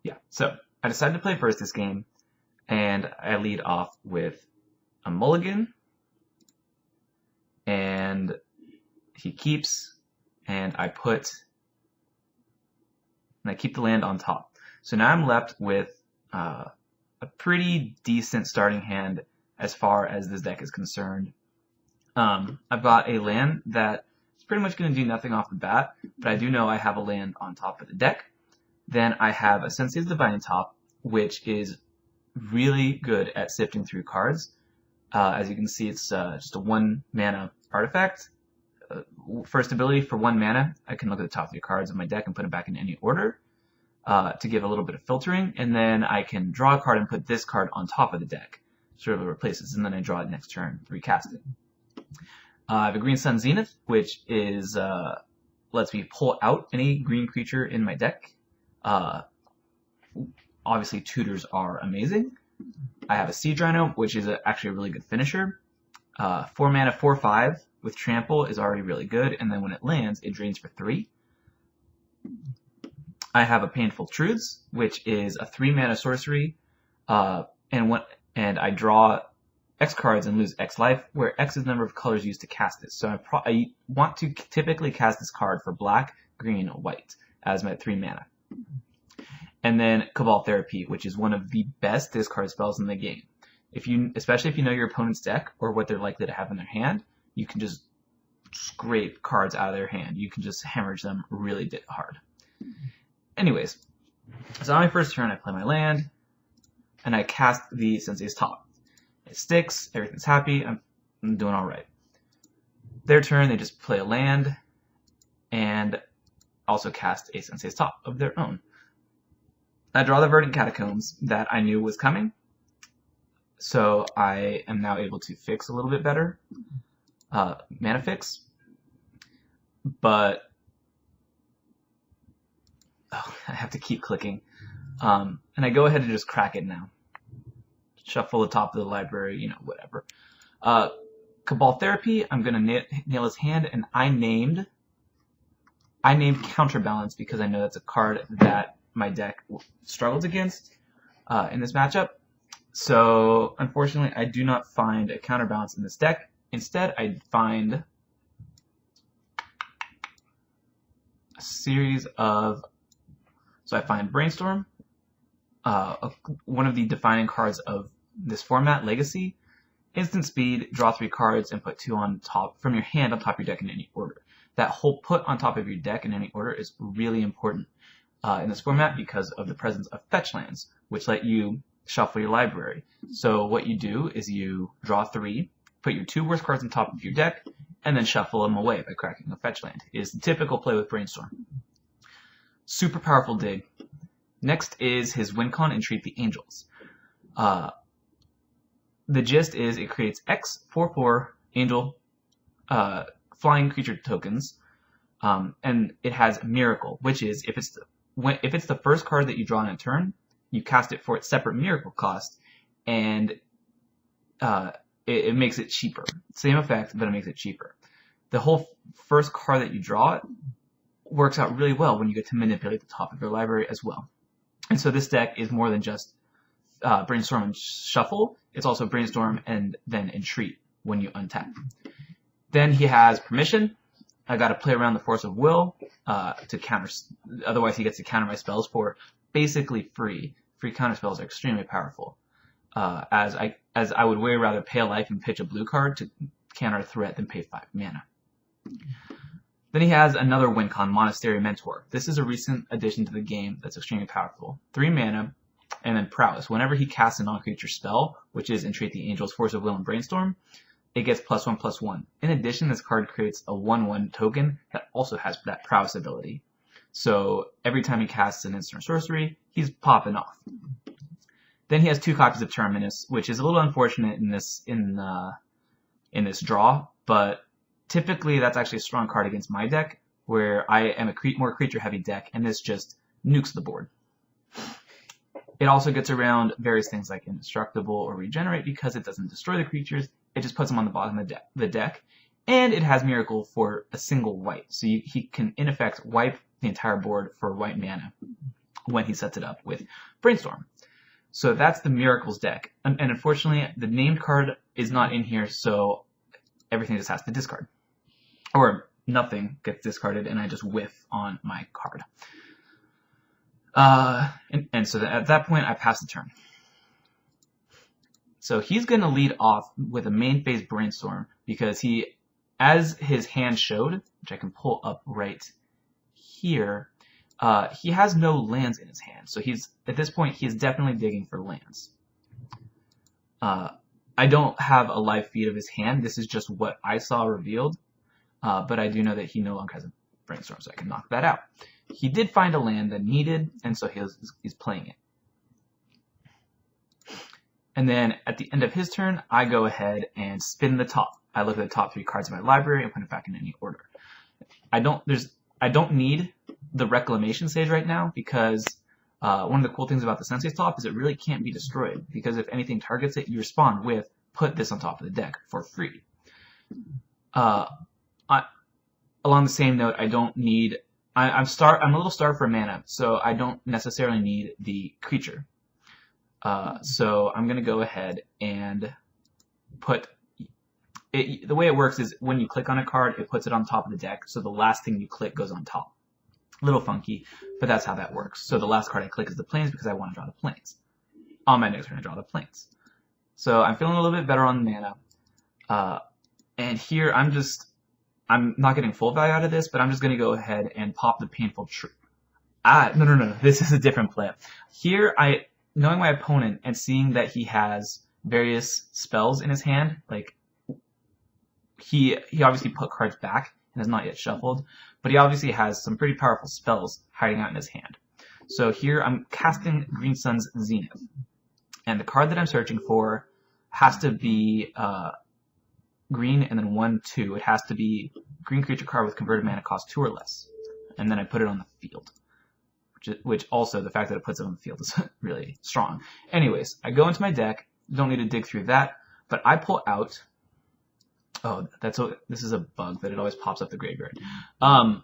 Yeah, so I decided to play first this game, and I lead off with a mulligan, and he keeps, and I keep the land on top. So now I'm left with a pretty decent starting hand as far as this deck is concerned. I've got a land that is pretty much going to do nothing off the bat, but I do know I have a land on top of the deck. Then I have a Sensei's Divine top, which is really good at sifting through cards. As you can see, it's just a 1 mana artifact. First ability for 1 mana, I can look at the top 3 cards of my deck and put them back in any order to give a little bit of filtering, and then I can draw a card and put this card on top of the deck, sort of replaces, and then I draw it next turn, recast it. I have a Green Sun Zenith, which is lets me pull out any green creature in my deck. Obviously, tutors are amazing. I have a Siege Rhino, which is actually a really good finisher. 4 mana, 4/5 with Trample is already really good, and then when it lands, it drains for 3. I have a Painful Truths, which is a 3 mana sorcery, and I draw X cards and lose X life, where X is the number of colors used to cast it. So I want to typically cast this card for black, green, white as my 3 mana. And then Cabal Therapy, which is one of the best discard spells in the game. Especially if you know your opponent's deck or what they're likely to have in their hand, you can just scrape cards out of their hand. You can just hemorrhage them really hard. Anyways, so on my first turn, I play my land, and I cast the Sensei's Top. It sticks, everything's happy, I'm doing alright. Their turn, they just play a land, and also cast a Sensei's Top of their own. I draw the Verdant Catacombs that I knew was coming, so I am now able to fix a little bit better, mana fix, but I have to keep clicking, and I go ahead and just crack it now. Shuffle the top of the library, whatever. Cabal Therapy, I'm going to nail his hand, and I named Counterbalance because I know that's a card that my deck struggles against in this matchup. So unfortunately, I do not find a Counterbalance in this deck. Instead, I find a series of... So I find Brainstorm, one of the defining cards of this format, Legacy. Instant speed, draw 3 cards, and put 2 on top from your hand on top of your deck in any order. That whole put on top of your deck in any order is really important in this format because of the presence of fetch lands, which let you shuffle your library. So what you do is you draw 3, put your 2 worst cards on top of your deck, and then shuffle them away by cracking a fetch land. It is the typical play with Brainstorm. Super powerful dig. Next is his Wincon, Entreat the Angels. The gist is it creates X 4/4 angel flying creature tokens, and it has Miracle, which is if it's the first card that you draw in a turn, you cast it for its separate Miracle cost, and it makes it cheaper. Same effect, but it makes it cheaper. The whole first card that you draw works out really well when you get to manipulate the top of your library as well. And so this deck is more than just Brainstorm and Shuffle. It's also Brainstorm and then Entreat when you untap. Then he has Permission. I got to play around the Force of Will to counter. Otherwise, he gets to counter my spells for basically free. Free counter spells are extremely powerful. As I would way rather pay a life and pitch a blue card to counter a threat than pay 5 mana. Then he has another Wincon, Monastery Mentor. This is a recent addition to the game that's extremely powerful. 3 mana, and then Prowess. Whenever he casts a non-creature spell, which is Entreat the Angels, Force of Will, and Brainstorm, it gets +1/+1. In addition, this card creates a 1/1 token that also has that Prowess ability. So every time he casts an instant or sorcery, he's popping off. Then he has 2 copies of Terminus, which is a little unfortunate in this draw, but typically that's actually a strong card against my deck, where I am a more creature-heavy deck, and this just nukes the board. It also gets around various things like Indestructible or Regenerate because it doesn't destroy the creatures, it just puts them on the bottom of the deck. And it has Miracle for a single white, so he can in effect wipe the entire board for white mana. when he sets it up with Brainstorm. So that's the Miracles deck. And unfortunately, the named card is not in here, so everything just has to discard. Or nothing gets discarded, and I just whiff on my card. And so at that point, I pass the turn. So he's going to lead off with a main phase Brainstorm because he, as his hand showed, which I can pull up right here, he has no lands in his hand. So he's, at this point, he's definitely digging for lands. I don't have a live feed of his hand. This is just what I saw revealed. But I do know that he no longer has a Brainstorm, so I can knock that out. He did find a land that needed, and so he's playing it. And then at the end of his turn, I go ahead and spin the top. I look at the top 3 cards of my library and put it back in any order. I don't need the Reclamation Sage right now because one of the cool things about the Sensei's Top is it really can't be destroyed because if anything targets it, you respond with put this on top of the deck for free. Along the same note, I don't need. I'm a little starved for mana, so I don't necessarily need the creature. So I'm going to go ahead and put it. The way it works is when you click on a card, it puts it on top of the deck, so the last thing you click goes on top. A little funky, but that's how that works. So the last card I click is the Plains because I want to draw the Plains. On my next turn, I draw the Plains. So I'm feeling a little bit better on mana. And here I'm not getting full value out of this, but I'm just going to go ahead and pop the Painful Truth. No. This is a different play. Here, knowing my opponent and seeing that he has various spells in his hand, like he obviously put cards back and has not yet shuffled, but he obviously has some pretty powerful spells hiding out in his hand. So here I'm casting Green Sun's Zenith, and the card that I'm searching for has to be green and then 1/2. It has to be green creature card with converted mana cost 2 or less, and then I put it on the field. Which also, the fact that it puts it on the field is really strong. Anyways, I go into my deck. Don't need to dig through that. But I pull out... Oh, this is a bug that it always pops up the graveyard. I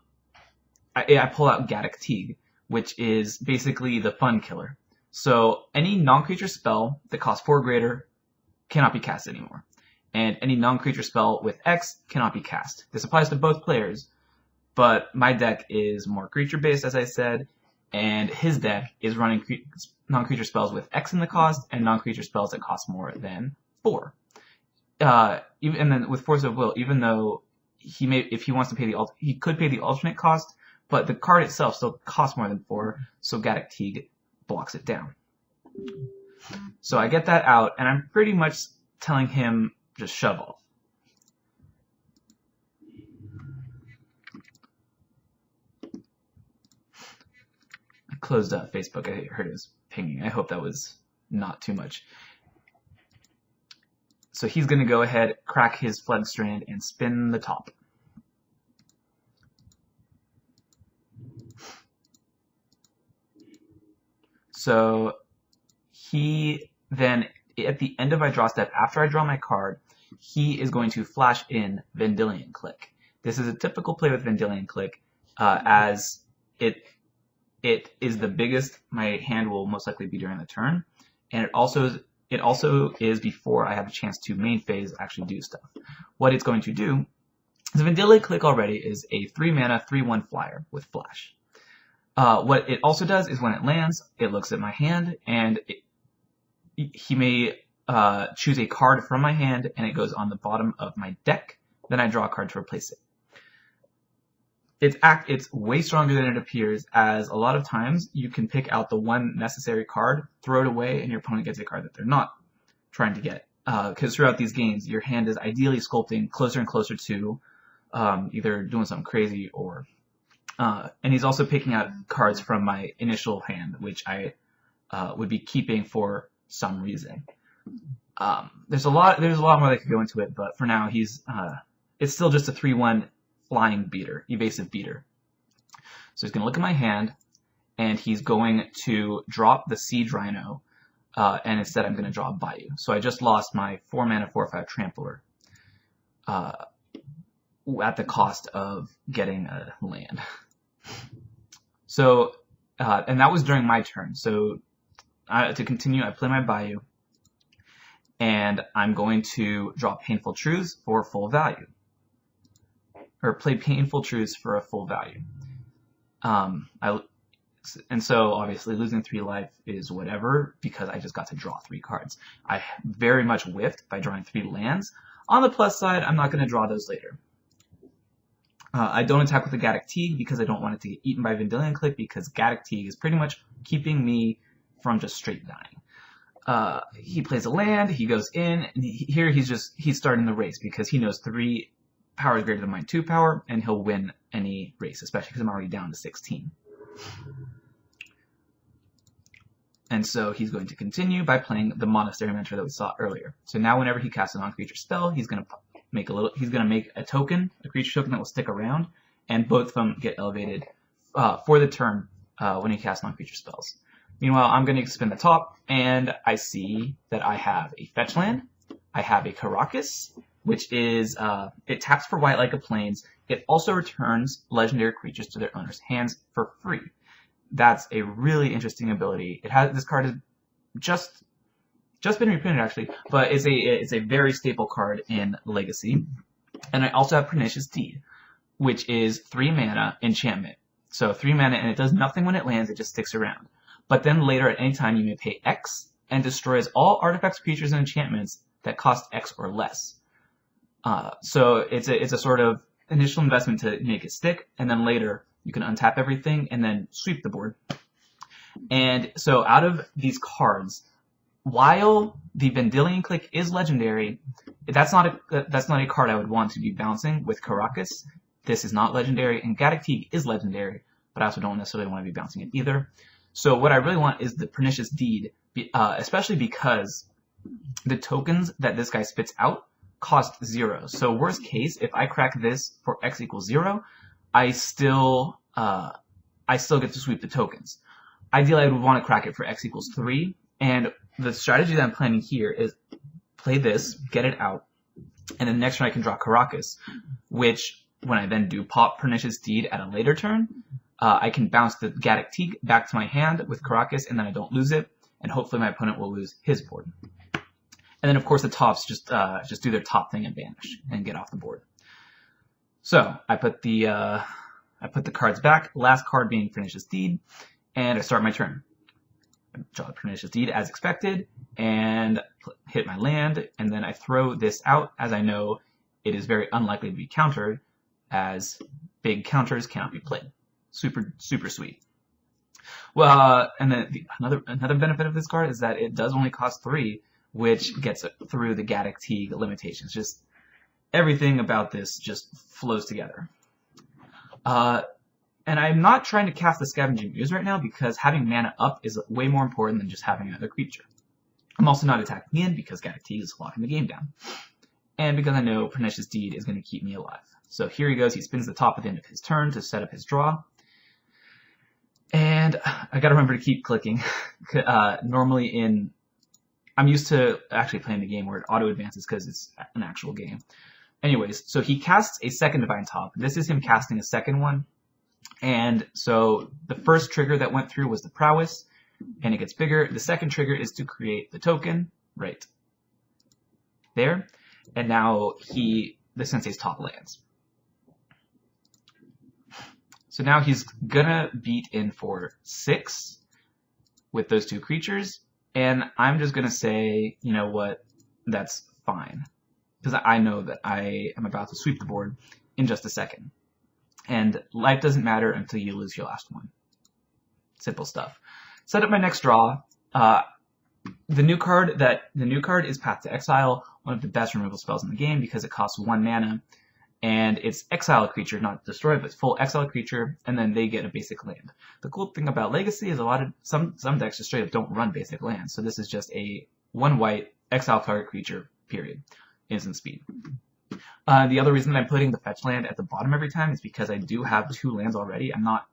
pull out Gaddock Teague, which is basically the fun killer. So any non-creature spell that costs 4 or greater cannot be cast anymore. And any non-creature spell with X cannot be cast. This applies to both players, but my deck is more creature-based, as I said, and his deck is running non-creature spells with X in the cost and non-creature spells that cost more than 4. And then with Force of Will, even though if he wants to pay he could pay the alternate cost, but the card itself still costs more than 4, so Gaddock Teague blocks it down. So I get that out, and I'm pretty much telling him just shove off. Closed up Facebook. I heard it was pinging. I hope that was not too much. So he's going to go ahead, crack his Flood Strand, and spin the top. So he then, at the end of my draw step, after I draw my card, he is going to flash in Vendilion Click. This is a typical play with Vendilion Click, as it is the biggest my hand will most likely be during the turn, and it also is before I have a chance to main phase actually do stuff. What it's going to do is Vendilion Click already is a 3-mana 3/1 flyer with flash. What it also does is when it lands, it looks at my hand, and he may choose a card from my hand, and it goes on the bottom of my deck. Then I draw a card to replace it. It's way stronger than it appears, as a lot of times you can pick out the one necessary card, throw it away, and your opponent gets a card that they're not trying to get. Because throughout these games, your hand is ideally sculpting closer and closer to either doing something crazy or... and he's also picking out cards from my initial hand, which I would be keeping for some reason. There's a lot more that could go into it, but for now, it's still just a 3/1 flying beater, evasive beater. So he's going to look at my hand, and he's going to drop the Siege Rhino, and instead I'm going to draw a Bayou. So I just lost my 4-mana 4/5 Trampler at the cost of getting a land. So and that was during my turn. So to continue, I play my Bayou, and I'm going to draw Painful Truths for full value, or play Painful Truths for a full value. And so obviously losing 3 life is whatever, because I just got to draw 3 cards. I very much whiffed by drawing 3 lands. On the plus side, I'm not going to draw those later. I don't attack with the Gaddock Teeg because I don't want it to get eaten by Vendilion Clique, because Gaddock Teeg is pretty much keeping me from just straight dying. He plays a land, he goes in, and here he's starting the race because he knows 3 power is greater than mine 2 power, and he'll win any race, especially because I'm already down to 16. And so he's going to continue by playing the Monastery Mentor that we saw earlier. So now whenever he casts a non-creature spell, he's going to make a token, a creature token that will stick around, and both of them get elevated for the turn when he casts non-creature spells. Meanwhile, I'm going to spin the top, and I see that I have a fetch land. I have a Caracas, which is, it taps for white like a plains. It also returns legendary creatures to their owner's hands for free. That's a really interesting ability. This card has just been reprinted actually, but it's a very staple card in Legacy. And I also have Pernicious Deed, which is 3 mana enchantment. So 3 mana, and it does nothing when it lands, it just sticks around. But then later at any time you may pay X and destroys all artifacts, creatures, and enchantments that cost X or less. So it's a sort of initial investment to make it stick, and then later you can untap everything and then sweep the board. And so out of these cards, while the Vendilion Clique is legendary, that's not a card I would want to be bouncing with Caracas. This is not legendary, and Gaddock Teeg is legendary, but I also don't necessarily want to be bouncing it either. So what I really want is the Pernicious Deed, especially because the tokens that this guy spits out cost 0. So worst case, if I crack this for X equals 0, I still get to sweep the tokens. Ideally, I would want to crack it for X equals 3, and the strategy that I'm planning here is play this, get it out, and then next turn I can draw Caracas, which when I then do pop Pernicious Deed at a later turn, I can bounce the Gaddock Teeg back to my hand with Caracas, and then I don't lose it, and hopefully my opponent will lose his board. And then of course the tops just do their top thing and vanish and get off the board. So I put the cards back, last card being Pernicious Deed, and I start my turn. I draw the Pernicious Deed as expected, and hit my land, and then I throw this out, as I know it is very unlikely to be countered, as big counters cannot be played. Super, super sweet. Well, and then another benefit of this card is that it does only cost 3, which gets through the Gaddock Teeg limitations. Just everything about this just flows together. And I'm not trying to cast the Scavenging Ooze right now because having mana up is way more important than just having another creature. I'm also not attacking in because Gaddock Teeg is locking the game down. And because I know Pernicious Deed is going to keep me alive. So here he goes, he spins the top at the end of his turn to set up his draw. And I gotta remember to keep clicking. Normally I'm used to actually playing the game where it auto advances because it's an actual game. Anyways, so he casts a second Divine Top. This is him casting a second one. And so the first trigger that went through was the Prowess, and it gets bigger. The second trigger is to create the token, right there. And now the Sensei's top lands. So now he's gonna beat in for 6 with those 2 creatures, and I'm just gonna say, you know what, that's fine. Because I know that I am about to sweep the board in just a second. And life doesn't matter until you lose your last one. Simple stuff. Set up my next draw. The new card is Path to Exile, one of the best removal spells in the game because it costs 1 mana. And it's exile a creature, not destroy, but it's full exile creature, and then they get a basic land. The cool thing about Legacy is some decks just straight up don't run basic lands, so this is just a 1 white exile target creature, period. Instant speed. The other reason that I'm putting the fetch land at the bottom every time is because I do have 2 lands already. I'm not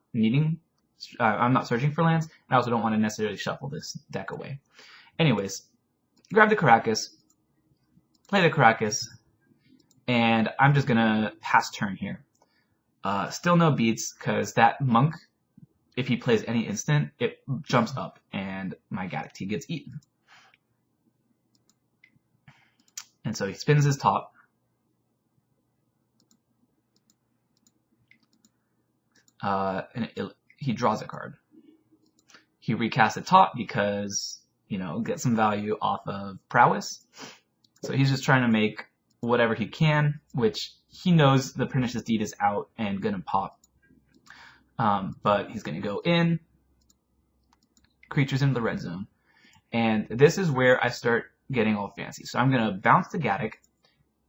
searching for lands, and I also don't want to necessarily shuffle this deck away. Anyways, grab the Caracas, play the Caracas, and I'm just gonna pass turn here. Still no beats, because that monk if he plays any instant, it jumps up and my Gaddock Teeg gets eaten. And so he spins his top. He draws a card. He recasts the top because, you know, get some value off of prowess. So he's just trying to make whatever he can, which he knows the Pernicious Deed is out and gonna pop. But he's gonna go in, creatures into the red zone. And this is where I start getting all fancy. So I'm gonna bounce the Gaddock.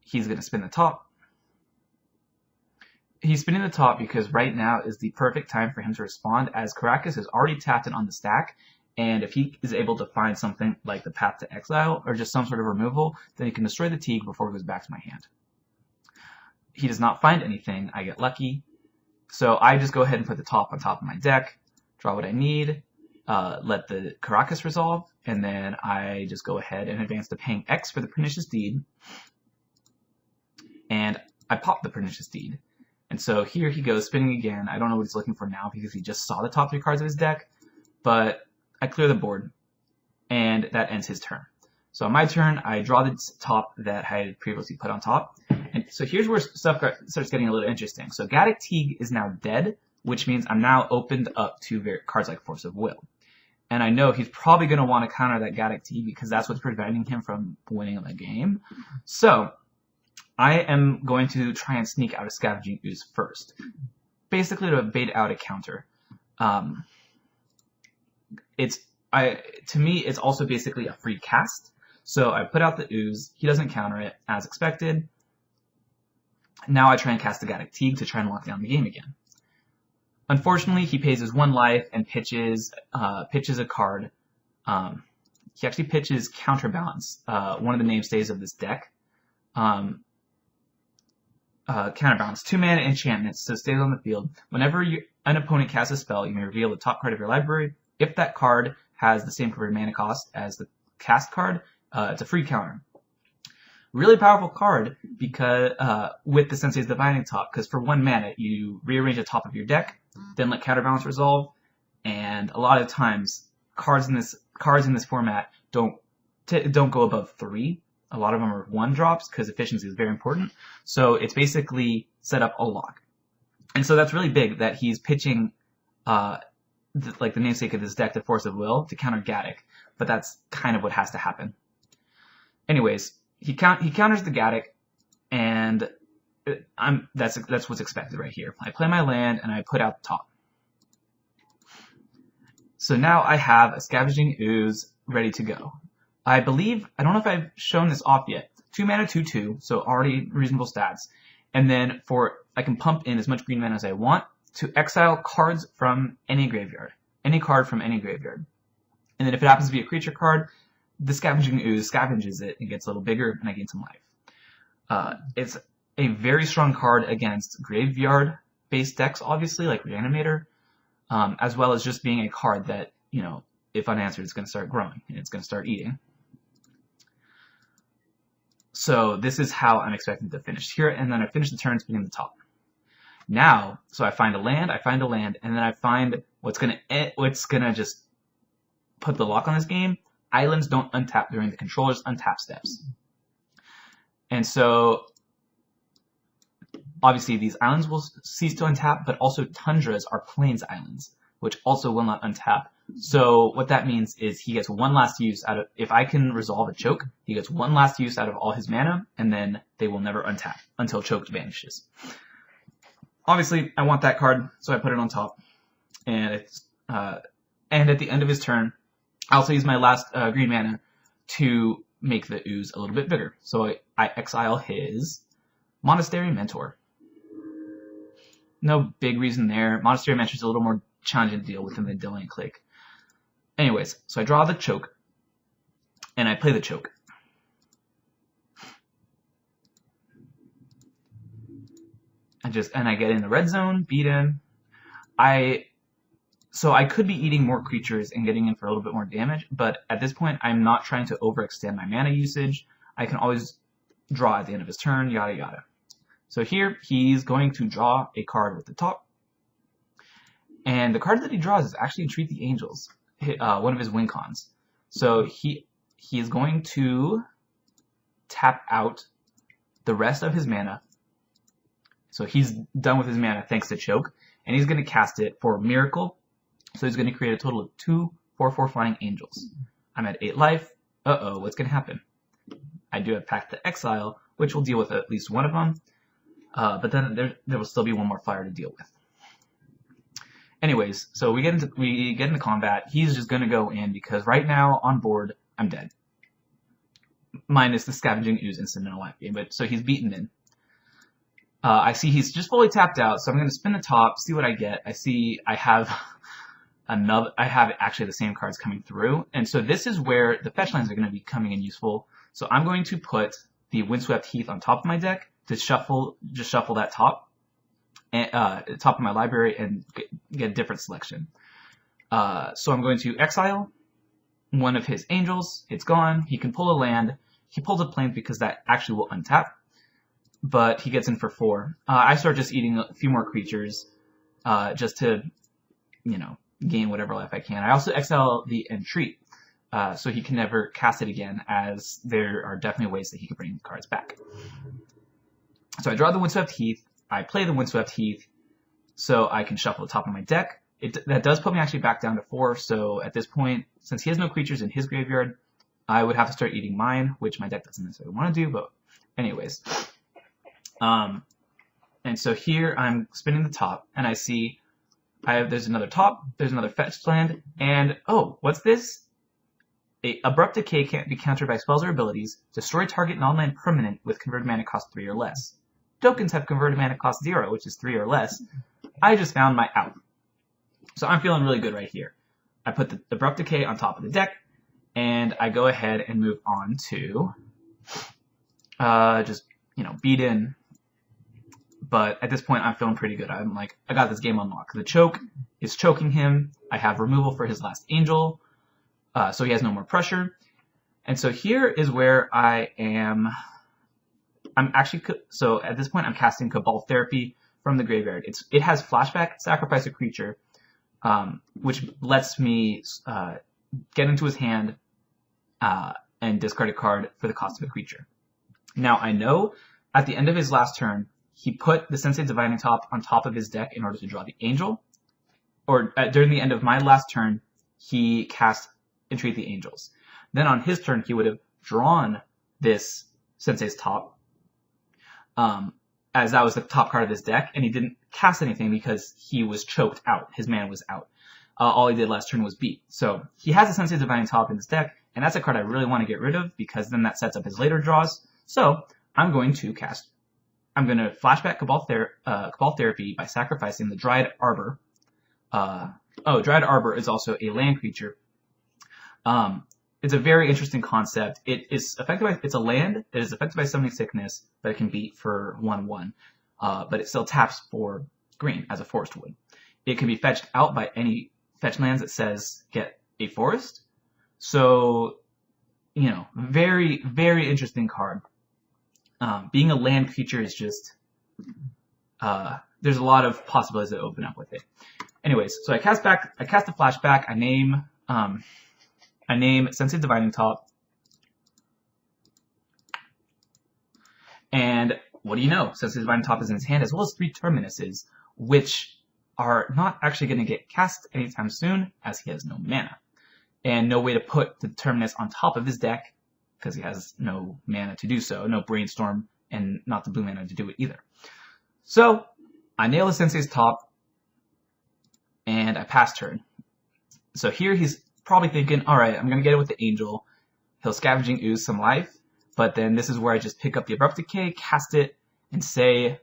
He's gonna spin the top. He's spinning the top because right now is the perfect time for him to respond, as Karakas is already tapped in on the stack, and if he is able to find something like the Path to Exile or just some sort of removal, then he can destroy the Teeg before it goes back to my hand. He does not find anything. I get lucky. So I just go ahead and put the top on top of my deck, draw what I need, let the Karakas resolve, and then I just go ahead and advance to paying X for the Pernicious Deed, and I pop the Pernicious Deed. And so here he goes, spinning again. I don't know what he's looking for now because he just saw the top 3 cards of his deck, but I clear the board, and that ends his turn. So on my turn, I draw the top that I had previously put on top. And so here's where stuff starts getting a little interesting. So Gaddock Teeg is now dead, which means I'm now opened up to cards like Force of Will. And I know he's probably going to want to counter that Gaddock Teeg because that's what's preventing him from winning the game. So I am going to try and sneak out a Scavenging Ooze first, basically to bait out a counter. To me, it's also basically a free cast. So I put out the Ooze. He doesn't counter it as expected. Now I try and cast the Gaddock Teeg to try and lock down the game again. Unfortunately, he pays his 1 life and pitches a card. He actually pitches Counterbalance, one of the mainstays of this deck. Counterbalance, 2-mana enchantment, so it stays on the field. Whenever an opponent casts a spell, you may reveal the top card of your library. If that card has the same converted mana cost as the cast card, it's a free counter. Really powerful card because with the Sensei's Divining Top, because for 1 mana you rearrange the top of your deck, then let Counterbalance resolve, and a lot of times cards in this format don't go above 3. A lot of them are 1 drops because efficiency is very important. So it's basically set up a lock. And so that's really big that he's pitching like the namesake of this deck, the Force of Will, to counter Gaddock. But that's kind of what has to happen. Anyways, he counters the Gaddock, and that's what's expected right here. I play my land and I put out the top. So now I have a Scavenging Ooze ready to go. I believe, I don't know if I've shown this off yet, 2 mana, 2/2, so already reasonable stats. And then I can pump in as much green mana as I want to exile cards from any graveyard. Any card from any graveyard. And then if it happens to be a creature card, the Scavenging Ooze scavenges it and gets a little bigger, and I gain some life. It's a very strong card against graveyard-based decks, obviously, like Reanimator, as well as just being a card that, you know, if unanswered, it's going to start growing, and it's going to start eating. So this is how I'm expecting to finish here, and then I finish the turn spinning the top. Now, so I find a land, and then I find what's gonna just put the lock on this game. Islands don't untap during the controller's untap steps. And so, obviously these islands will cease to untap, but also tundras are plains islands, which also will not untap. So what that means is he gets 1 last use out of, if I can resolve a choke, he gets 1 last use out of all his mana, and then they will never untap until choke vanishes. Obviously, I want that card, so I put it on top. And at the end of his turn, I also use my last green mana to make the ooze a little bit bigger. So I exile his Monastery Mentor. No big reason there. Monastery Mentor is a little more challenging to deal with than the Dillian Click. Anyways, so I draw the choke, and I play the choke. And I get in the red zone, beat him. So I could be eating more creatures and getting in for a little bit more damage, but at this point, I'm not trying to overextend my mana usage. I can always draw at the end of his turn, yada yada. So here, he's going to draw a card with the top, And the card that he draws is actually Entreat the Angels, one of his win cons. So he is going to tap out the rest of his mana. So he's done with his mana thanks to Choke, and he's going to cast it for Miracle. So he's going to create a total of 2 4/4 Flying Angels. I'm at 8 life. Uh-oh, what's going to happen? I do have Pact to Exile, which will deal with at least one of them. But then there will still be one more flyer to deal with. Anyways, so we get into combat. He's just going to go in because right now on board, I'm dead. Minus the Scavenging Ooze instant in a life game, but so he's beaten in. I see he's just fully tapped out, so I'm going to spin the top, see what I get. I see I have actually the same cards coming through, and so this is where the fetch lands are going to be coming in useful. So I'm going to put the Windswept Heath on top of my deck to just shuffle that top, and top of my library and get a different selection. So I'm going to exile one of his angels. It's gone. He can pull a land. He pulls a Plains because that actually will untap, but he gets in for 4. I start just eating a few more creatures just to, gain whatever life I can. I also exile the Entreat, so he can never cast it again, as there are definitely ways that he can bring cards back. So I draw the Windswept Heath. I play the Windswept Heath, so I can shuffle the top of my deck. That does put me actually back down to 4, so at this point, since he has no creatures in his graveyard, I would have to start eating mine, which my deck doesn't necessarily want to do, but anyways. And so here I'm spinning the top, and I see there's another top, there's another fetched land, and oh, what's this? Abrupt Decay can't be countered by spells or abilities. Destroy target non-land permanent with converted mana cost 3 or less. Tokens have converted mana cost 0, which is 3 or less. I just found my out. So I'm feeling really good right here. I put the Abrupt Decay on top of the deck, and I go ahead and move on to just, beat in. But at this point, I'm feeling pretty good. I'm like, I got this game unlocked. The Choke is choking him. I have removal for his last angel, so he has no more pressure. And so here is where I am. So at this point, I'm casting Cabal Therapy from the graveyard. It has flashback, sacrifice a creature, which lets me get into his hand and discard a card for the cost of a creature. Now I know at the end of his last turn, he put the Sensei Divining Top on top of his deck in order to draw the angel. Or during the end of my last turn, he cast Entreat the Angels. Then on his turn, he would have drawn this Sensei's Top, as that was the top card of his deck, and he didn't cast anything because he was choked out. His mana was out. All he did last turn was beat. So he has a Sensei Divining Top in his deck, and that's a card I really want to get rid of because then that sets up his later draws. So I'm going to flashback Cabal Therapy by sacrificing the Dryad Arbor. Dryad Arbor is also a land creature. It's a very interesting concept. It's a land that is affected by Summoning Sickness, but it can beat for 1/1. But it still taps for green as a forest would. It can be fetched out by any fetch lands that says get a forest. So, very, very interesting card. Being a land creature is just, there's a lot of possibilities that open up with it. Anyways, so I cast the flashback, I name Sensei Divining Top, and what do you know? Sensei Divining Top is in his hand, as well as 3 Terminuses, which are not actually going to get cast anytime soon, as he has no mana. And no way to put the Terminus on top of his deck, because he has no mana to do so, no Brainstorm, and not the blue mana to do it either. So, I nail the Sensei's Top, and I pass turn. So here he's probably thinking, alright, I'm going to get it with the Angel. He'll Scavenging Ooze some life, but then this is where I just pick up the Abrupt Decay, cast it, and say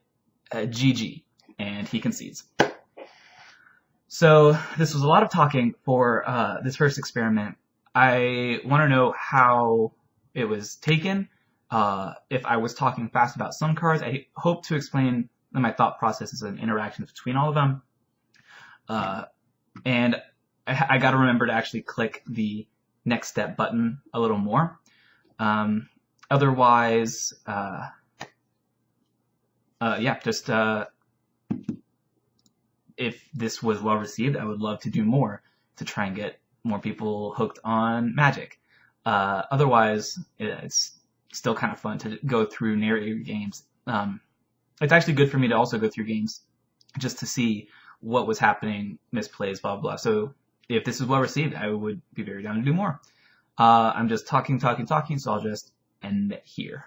GG, and he concedes. So this was a lot of talking for this first experiment. I want to know how it was taken. If I was talking fast about some cards, I hope to explain my thought processes and interactions between all of them. And I got to remember to actually click the next step button a little more. Otherwise, if this was well received, I would love to do more to try and get more people hooked on Magic. Otherwise, it's still kind of fun to go through narrative games. It's actually good for me to also go through games just to see what was happening, misplays, blah, blah. So if this is well received, I would be very down to do more. I'm just talking, so I'll just end it here.